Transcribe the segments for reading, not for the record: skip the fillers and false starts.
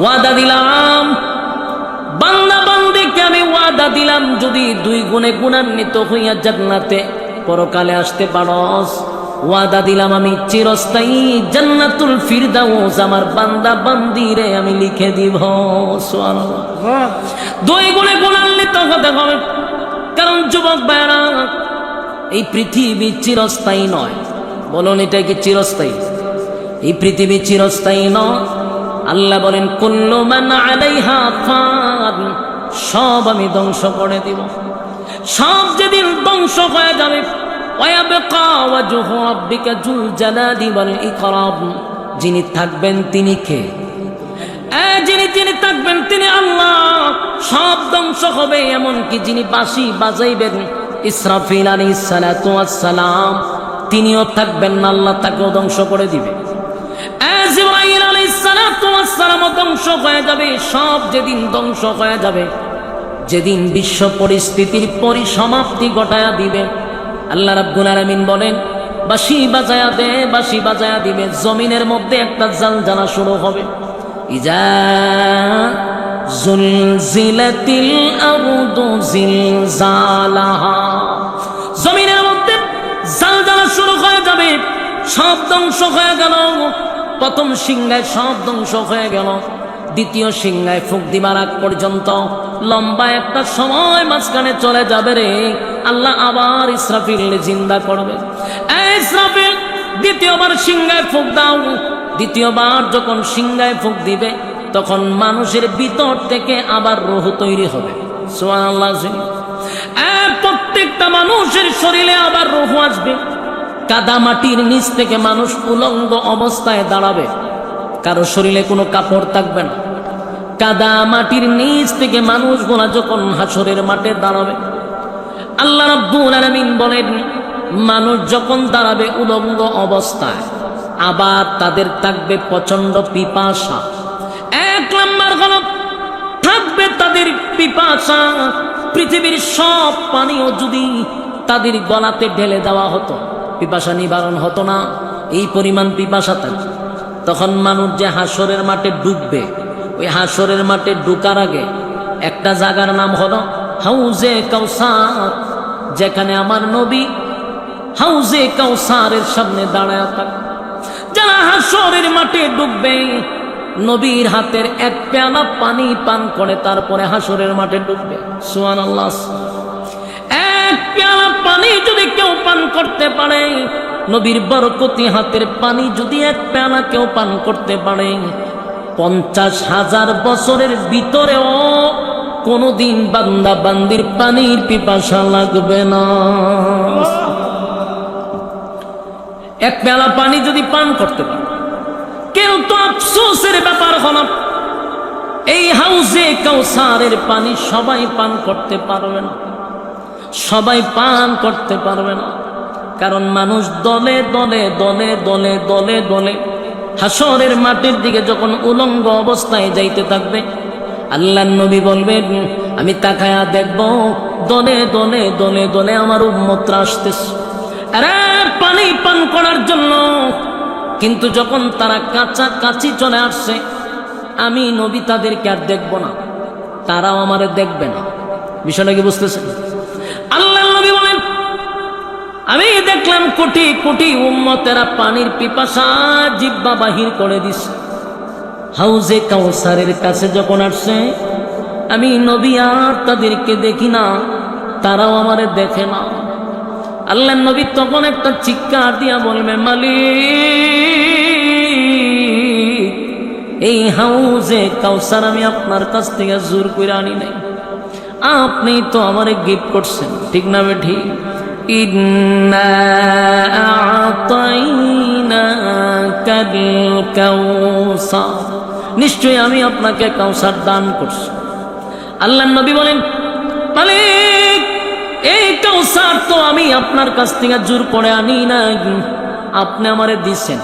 ওয়াদা দিলাম, বান্দা বান্দিকে আমি ওয়াদা দিলাম, যদি 2 গুণে গুণান্বিত হইয়া জান্নাতে পরকালে আসতে পারস, ওয়াদা দিলাম আমি চিরস্থায়ী জান্নাতুল ফিরদাউস আমার বান্দা বান্দিরে আমি লিখে দিব। সুবহানাল্লাহ। 2 গুণে গুণান্বিত হতে হবে। কারণ যুবক ভাইরা, এই পৃথিবী চিরস্থায়ী নয়। বলুন, এটা কি চিরস্থায়ী? এই পৃথিবী চিরস্থায়ী নয়। আল্লাহ বলেন কুল্লু মান আলাইহা ফান, সব আমি ধ্বংস করে দিব। সব যেদিন ধ্বংস হয়ে যাবে, ওয়ায়াবকা ওয়াজহু রাব্বিকা যুল জালালি ওয়াল ইকরাম, যিনি থাকবেন তিনি কে? যিনি থাকবেন তিনি আল্লাহ। সব ধ্বংস হবে, এমনকি যিনি বাঁশি বাজাইবেন ইসরাফিল আলাইহিস সালাতু ওয়াস সালাম, তিনিও থাকবেন না, আল্লাহ তাকেও ধ্বংস করে দিবে। জিবরাইল আলাইহিস সালাতু ওয়াস সালাম ধ্বংস হয়ে যাবে। সব যেদিন ধ্বংস হয়ে যাবে, যেদিন বিশ্ব পরিস্থিতির পরিসমাপ্তি ঘটায়া দিবে, আল্লাহ রাব্বুল আলামিন বলেন বাঁশি বাজায়া দে, বাঁশি বাজায়া দিবে। জমিনের মধ্যে একটা জালজালা শুরু হবে। ইজা জুলজিলাতিল আরদু জিলজালাহা, জমিনের মধ্যে জালজালা শুরু হয়ে যাবে। সব ধ্বংস হয়ে গেল। প্রথম সিংহায় সব ধ্বংস হয়ে গেল। দ্বিতীয় সিংহায় ফুঁক দিবার আগ পর্যন্ত লম্বা একটা সময় মাঝখানে চলে যাবে রে। আল্লাহ আবার ইসরাফিল জিন্দা করবে। ইসরাফিল, দ্বিতীয়বার সিংহায় ফুঁক দাও। দ্বিতীয়বার যখন সিংহায় ফুঁক দিবে, তখন মানুষের ভিতর থেকে আবার রূহ তৈরি হবে। সুবহানাল্লাহ। প্রত্যেকটা মানুষের শরীরে আবার রূহ আসবে। কাদা মাটির নিচ থেকে মানুষ উলঙ্গ অবস্থায় দাঁড়াবে, কারো শরীরে কোনো কাপড় থাকবে না। কাদা মাটির নিচ থেকে মানুষগুলা যখন হাসরের মাঠে দাঁড়াবে, আল্লাহ রাব্বুল আলামিন বলেন মানুষ যখন দাঁড়াবে উলঙ্গ অবস্থায়, আবার তাদের থাকবে প্রচন্ড পিপাসা। 1 নম্বর হলো থাকবে তাদের পিপাসা। পৃথিবীর সব পানিও যদি তাদের গলাতে ঢেলে দেওয়া হতো, পিপাসা নিবারণ হতো না। এই পরিমাণ পিপাসা থাকবে। তখন মানুষ যে হাসরের মাঠে ডুববে, ওই হাসরের মাঠে ঢুকার আগে একটা জায়গার নাম হলো হাউজে কাউসার, যেখানে আমার নবী হাউজে কাউসারের সামনে দাঁড়ায় থাকে। যারা হাসরের মাঠে ডুববে, নবীর হাতের 1 পেয়ালা পানি পান করে তারপরে হাসরের মাঠে ডুববে। সুবহানাল্লাহ। 1 পেয়ালা পানি যদি কেউ পান করতে পারে, নবীর বরকতি হাতের পানি যদি 1 পেয়ালা কেউ পান করতে পারে, 50,000 বছরের ভিতরেও কোনদিন বান্দা বান্দির পানির পিপাসা লাগবে না। 1 পেয়ালা পানি যদি পান করতে পারে, কিন্তু আফসোসের ব্যাপার হলো এই হাউজে কাউসারের পানি সবাই পান করতে পারবে না। সবাই পান করতে পারবে না। কারণ মানুষ দলে দলে দলে দলে দলে দলে হাসরের মাঠের দিকে যখন উলঙ্গ অবস্থায় যাইতে থাকবে, আল্লাহর নবী বলবেন আমি তাকায়া দেখব দলে দলে দলে দলে আমার উম্মতরা আসতেছে আরে পানি পান করার জন্য। কিন্তু যখন তারা কাছাকাছি চলে আসছে, আমি নবী তাদেরকে আর দেখব না, তারাও আমারে দেখবে না। বিষয়টা কি বুঝতেছেন? আল্লাহর নবী বলেন আমি দেখলাম কোটি কোটি উম্মতেরা পানির পিপাসা জিহ্বা বাহির করে দিছে। হাউজে কাউসারের কাছে যখন আসছে, আমি নবী আর তাদেরকে দেখি না, তারাও আমারে দেখে না। আল্লাহর নবী তখন একটা চিৎকার দিয়া বলবে মালিক, এই হাউজে কাউসার আমি আপনার কাছ থেকে জোর করে আনি নাই, আপনি তো আমারে গিফট করছেন, ঠিক না বেঠি? ইন্না আ'তাইনাকাল কাউসার, নিশ্চয়ই আমি আপনাকে কাউসার দান করছি। আল্লাহর নবী বলেন মালিক, এই কাউসার তো আমি আপনার কাছ থেকে জোর করে আনি নাই, আপনি আমারে দিছেন।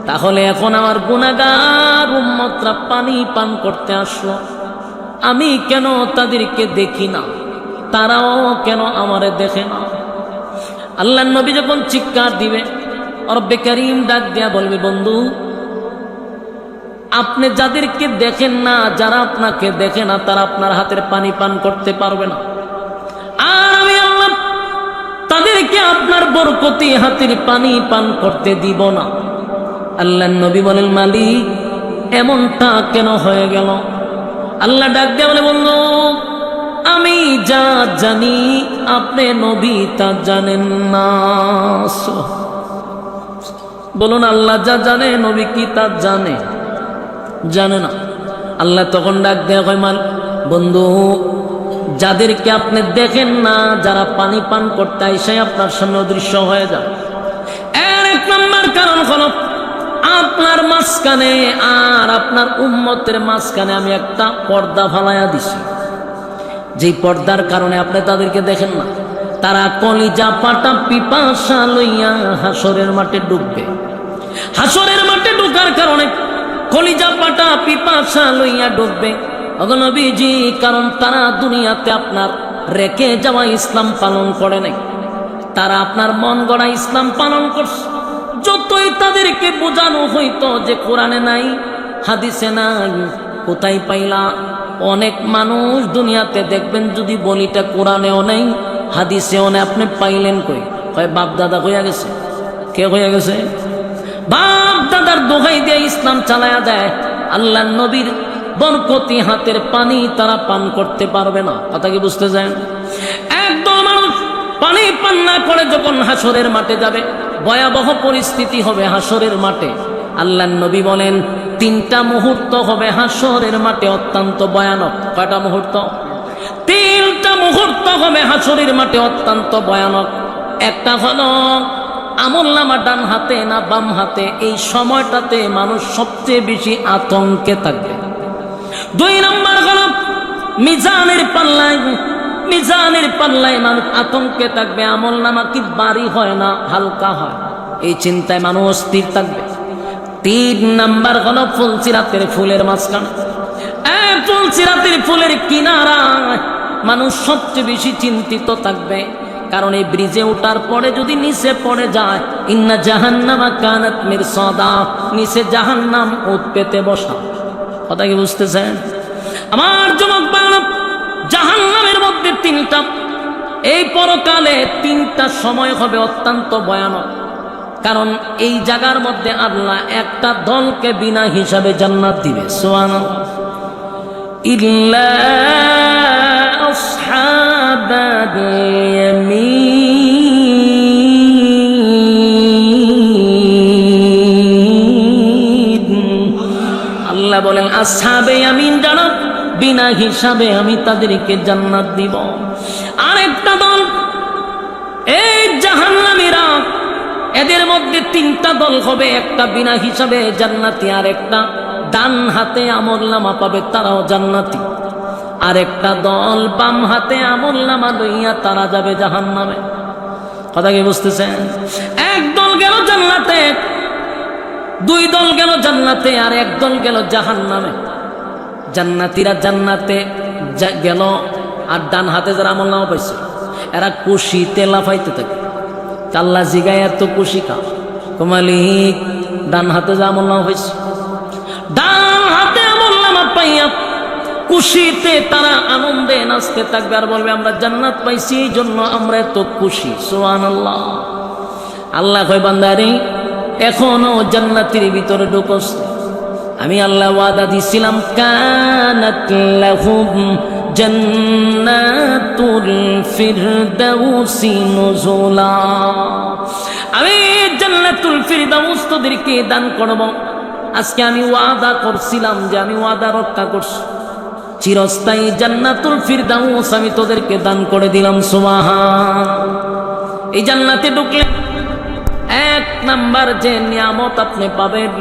তাহলে এখন আমার গুনাহগার উম্মতরা পানি পান করতে আসলো, আমি কেন তাদেরকে দেখি না, তারাও কেন আমারে দেখে না? আল্লাহর নবী যখন চিৎকার দিবে, রব্বে কারীম ডাক দিয়া বলবে বন্ধু, আপনি যাদেরকে দেখেন না, যারা আপনাকে দেখে না, তারা আপনার হাতের পানি পান করতে পারবে না। আর আমি আল্লাহ তাদেরকে আপনার বরকতি হাতের পানি পান করতে দিব না। আল্লাহর নবী বলেন, মালিক এমনটা কেন হয়ে গেল? আল্লাহ ডাক দিয়ে বলল, আমি যা জানি আপনি নবী তা জানেন না। বলুন, আল্লাহ যা জানে নবী কি তা জানে? জানে না। আল্লাহ তখন ডাক দেয়া হয়, মান বন্ধু, যাদেরকে আপনি দেখেন না, যারা পানি পান করতে আইসে আপনার সামনে অদৃশ্য হয়ে যায়, এর এক নম্বর কারণ হলো আপনার মাঝখানে আর আপনার উম্মতের মাঝখানে আমি একটা পর্দা ফালাইয়া দিছি। যেই পর্দার কারণে আপনি তাদেরকে দেখেন না। তারা কলিজা পাটা পিপাসা লইয়া হাসরের মাঠে ডুববে। হাসরের মাঠে ঢুকার কারণে কলিজা পাটা পিপাসা লইয়া ডুববে নবীজি, কারণ তারা দুনিয়াতে আপনার রেখে যাওয়া ইসলাম পালন করে নাই। তারা আপনার মন গড়া ইসলাম পালন করছে। যতই তাদেরকে বোঝানো হইতো যে কোরআনে নাই, হাদিসে নাই, কোথায় পাইলা? অনেক মানুষ দুনিয়াতে দেখবেন যদি বলিটা কোরআনেও নেই, হাদিসেও নেই, আপনি পাইলেন কই? হয় বাপ দাদা হইয়া গেছে। কে হইয়া গেছে? বাপ দাদার দোহাই দিয়ে ইসলাম চালায়া দেয়। আল্লাহ নবীর বরকতি হাতের পানি তারা পান করতে পারবে না। কথা কি বুঝতে চান? একদল মানুষ পানি পান না করে যখন হাসরের মাঠে যাবে, ভয়াবহ পরিস্থিতি হবে হাসরের মাঠে। আল্লাহ নবী বলেন, তিনটা মুহূর্ত হবে হাসরের মাঠে অত্যন্ত ভয়ানক। কয়টা মুহূর্ত? তিনটা মুহূর্ত হবে হাসরের মাঠে অত্যন্ত ভয়ানক। একটা হলো আমলনামা ডান হাতে না বাম হাতে, এই সময়টাতে মানুষ সবচেয়ে বেশি আতঙ্কে থাকবে। দুই নম্বর হলো মিজানের পাল্লায় মানুষ আতঙ্কে থাকবে। আমলনামা কি ভারী হয় না হালকা হয়, এই চিন্তায় মানুষ অস্থির থাকবে। তিন নাম্বার হলো ফুলসিরাতের ফুলের মাঝখানে, ফুলসিরাতের ফুলের কিনারা মানুষ সবচেয়ে বেশি চিন্তিত থাকবে। কারণ এই ব্রিজে ওঠার পরে যদি নিচে পড়ে যায়, ইন্না জাহান্নামা কানাত মিরসাদা, নিচে জাহান্নাম ওত পেতে বসা। কথা কি বুঝতেছেন আমার যুবক ভাইরা? জাহান্নামের মধ্যে তিনটা, এই পরকালে তিনটা সময় হবে অত্যন্ত ভয়ানক। কারণ এই জায়গার মধ্যে আল্লাহ একটা দলকে বিনা হিসাবে জান্নাত দিবে। সুবহানাল্লাহ। ইল্লা আসহাবাল ইয়ামিন, আল্লাহ বলেন আসহাবে ইয়ামিন যারা বিনা হিসাবে আমি তাদেরকে জান্নাত দিব। আরেকটা দল এই জাহান্নামীরা, এদের মধ্যে তিনটা দল হবে, একটা বিনা হিসাবে জান্নাতি, আর একটা ডান হাতে আমলনামা পাবে, তারাও জান্নাতি। আর একটা দল বাম হাতে আমলনামা লইয়া তারা যাবে জাহান্নামে। কথা কি বুঝতেছেন? এক দল গেল জান্নাতে, দুই দল গেল জান্নাতে, আর এক দল গেল জাহান্নামে। জান্নাতীরা জান্নাতে গেল, আর ডান হাতে যারা আমলনামা পাইছে এরা খুশিতে লাফাইতে থাকে। আল্লাহ জিগায়, এত খুশি কা মালিক? ডান হাতে যা আমলনামা হয়েছে, ডান হাতে আমলনামা পাইয়া খুশিতে তারা আনন্দে নাচতে থাকবে, আর বলবে আমরা জান্নাত পাইছি, এই জন্য আমরা এত খুশি। সুবহানাল্লাহ। আল্লাহ কয়, বান্দারে এখনো জান্নাতের ভিতরে ঢুকস। আমি আল্লাহ ওয়াদা দিছিলাম, কানাত লাহুম জান্নাতুল ফিরদাউসি নুজুলা, আমি জান্নাতুল ফিরদাউস তোদেরকে দান করব। আজকে আমি ওয়াদা করছিলাম যে আমি ওয়াদা রক্ষা করছি, চিরস্থায়ী জান্নাতুল ফিরদাউস আমি তোদেরকে দান করে দিলাম। সুবহান। এই জান্নাতে ঢুকলে এক নাম্বার যে নিয়ামত আপনি পাবেন,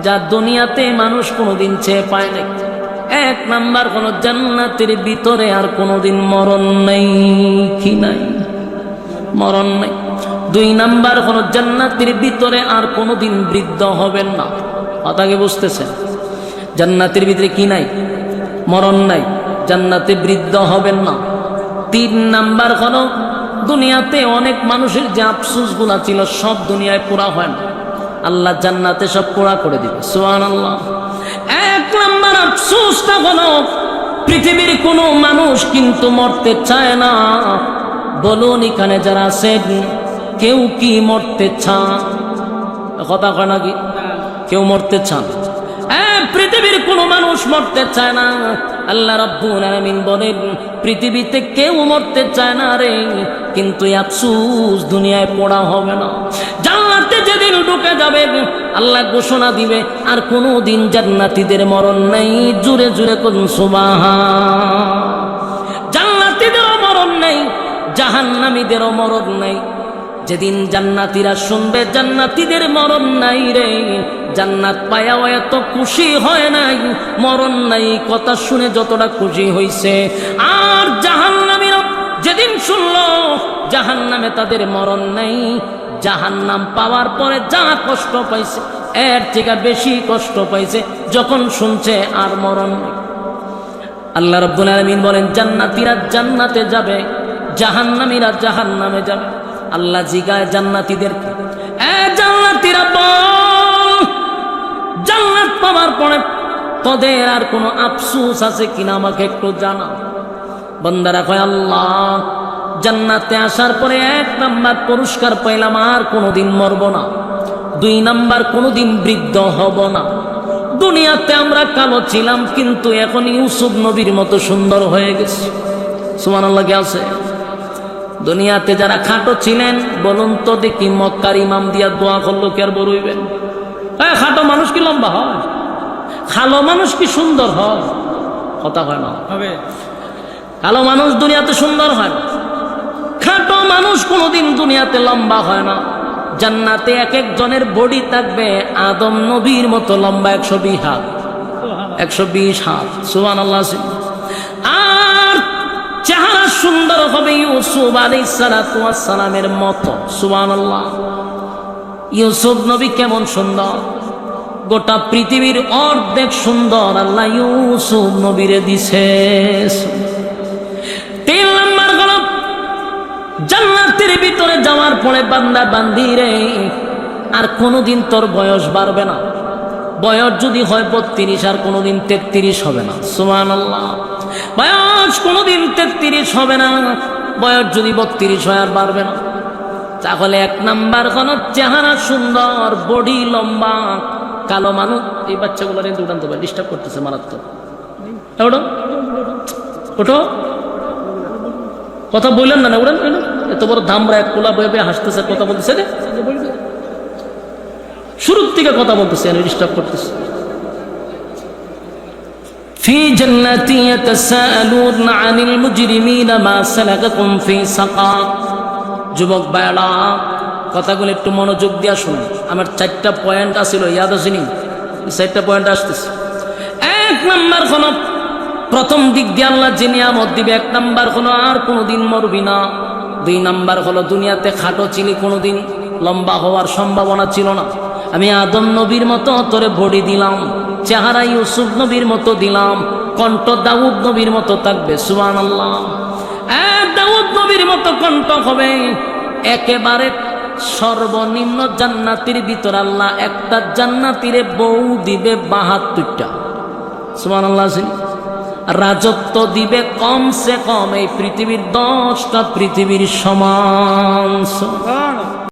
যা দুনিয়াতে মানুষ কোনোদিন চেয়ে পায় নাই, এক নাম্বার কোন জান্নাতের ভিতরে আর কোনোদিন মরণ নেই। কি নাই? মরণ নেই। দুই নাম্বার কোন জান্নাতের ভিতরে আর কোনোদিন বৃদ্ধ হবেন না। কথা কি বুঝতেছেন? জান্নাতের ভিতরে কি নাই? মরণ নাই, জান্নাতে বৃদ্ধ হবেন না। তিন নাম্বার হলো দুনিয়াতে অনেক মানুষের যে আফসোস গুলা ছিল সব দুনিয়ায় পুরা হয় না, আল্লাহ জান্নাতে সব পুরা করে দিবে। সুবহানাল্লাহ। এক নাম্বার আফসোসটা হলো পৃথিবীর কোনো মানুষ কিন্তু মরতে চায় না। বলুন এখানে যারা আছেন কেউ কি মরতে চান? কথা কয় নাকি? কেউ মরতে চান? পৃথিবীর কোনো মানুষ মরতে চায় না। আল্লাহ রাব্বুল আলামিন বলেন পৃথিবীতে কেউ মরতে চায় না রে, কিন্তু আফসোস দুনিয়ায় পড়া হবে না। জান্নাতে যেদিন ঢুকে যাবে আল্লাহ ঘোষণা দিবে আর কোনো দিন জান্নাতীদের মরণ নাই। জুড়ে জুড়ে কোন সুবহান। জান্নাতীদেরও মরণ নাই, জাহান্নামীদেরও মরণ নাই। যেদিন জান্নাতীরা শুনবে জান্নাতীদের মরণ নাই রে, জান্নাত পায়াও এত খুশি হয় নাই, মরণ নাই কথা শুনে যতটা খুশি হইছে। আর জাহান্নামীরা যেদিন শুনলো জাহান্নামে তাদের মরণ নাই, জাহান্নাম পাওয়ার পরে যা কষ্ট পাইছে এর থেকে বেশি কষ্ট পাইছে যখন শুনছে আর মরণ নেই। আল্লাহ রাব্বুল আলামিন বলেন জান্নাতীরা জান্নাতে যাবে, জাহান্নামীরা জাহান্নামে যাবে। আল্লাহ জিগায় জান্নাতীদেরকে, জান্নাতীরা বল জান্নাত পাওয়ার পরে তোদের আর কোনো আফসোস আছে কিনা আমাকে একটু জানাও। বান্দারা কয় আল্লাহ জান্নাতে আসার পরে এক নাম্বার পুরস্কার পাইলাম, আর কোনোদিন মরব না। দুই নাম্বার কোনোদিন বৃদ্ধ হব না। দুনিয়াতে আমরা কালো ছিলাম কিন্তু এখন ইউসুফ নবীর মতো সুন্দর হয়ে গেছি। সুবহানাল্লাহ। কি আছে? দুনিয়াতে যারা খাটো ছিলেন বলুন তো দেখি, মক্কার ইমাম দিয়া দোয়া করলো কি আর বড় হইবেন? খাটো মানুষ কি লম্বা হয়? কালো মানুষ কি সুন্দর হয়? কথা হয় না। কালো মানুষ দুনিয়াতে সুন্দর হয় না, খাটো মানুষ কোনোদিন দুনিয়াতে লম্বা হয় না। জান্নাতে এক একজনের বডি থাকবে আদম নবীর মতো লম্বা, 120 হাত, 120 হাত। সুবহানাল্লাহ। আর চেহারা সুন্দর হবে ইউসুফ আলাইহিস সালাতু ওয়াস সালামের মতো। সুবহানাল্লাহ। ইউসুফ নবী কেমন সুন্দর, গোটা পৃথিবীর অর্ধেক সুন্দর আল্লাহ ইউসুফ নবীরে দিছে। 3 নাম্বার হলো জান্নাতের ভিতরে যাওয়ার পরে বান্দা বান্দি রে আর কোনোদিন তোর বয়স বাড়বে না। বয়স যদি হয় 32 আর কোনোদিন 33 হবে না। সুবহানাল্লাহ। বয়স কোনোদিন 33 হবে না, বয়স যদি 32 হয় আর বাড়বে না। তাহলে 1 নাম্বার কোন চেহারা সুন্দর, বডি লম্বা। কালো মানুষ এই বাচ্চাগুলো রেঞ্জ উঠান তো ডিস্টার্ব করতেছে মারাত্মক। ওঠো ওঠো, কথা বললেন না, উড়েন। এত বড় ধামরা এক কোলা বয়ে বয়ে হাসতেছে, কথা বলতেছে রে, শুরুর থেকে কথা বলতেছে, ডিস্টার্ব করতেছে। في جنات يتساءلون عن المجرمين ما سلككم في سقر। যুবক ভাইরা কথাগুলো একটু মনোযোগ দিয়া শুনুন। আমার 4টা পয়েন্ট আছিল, ইয়াদ আসেনি? 4টা পয়েন্ট আসতেছে। 1 নাম্বার হলো প্রথম দিক দিয়ে আল্লাহ যে নিয়ামত দিবে, 1 নাম্বার হলো আর কোনোদিন মরবি না। 2 নাম্বার হলো দুনিয়াতে খাটো ছিলি, কোনোদিন লম্বা হওয়ার সম্ভাবনা ছিল না। আমি আদম নবীর মতো তোরে বডি দিলাম, চেহারা ইউসুফ নবীর মতো দিলাম, কণ্ঠ দাউদ নবীর মতো থাকবে। সুবহানাল্লাহ। দাউদ নবীর মতো কণ্ঠ হবে। একেবারে সর্বনিম্ন জান্নাতের ভিতর আল্লাহ একটা জান্নাতীরে বউ দিবে 72টা। সুবহানাল্লাহ। রাজত্ব দিবে কমসে কম এই পৃথিবীর 10টা পৃথিবীর সমান।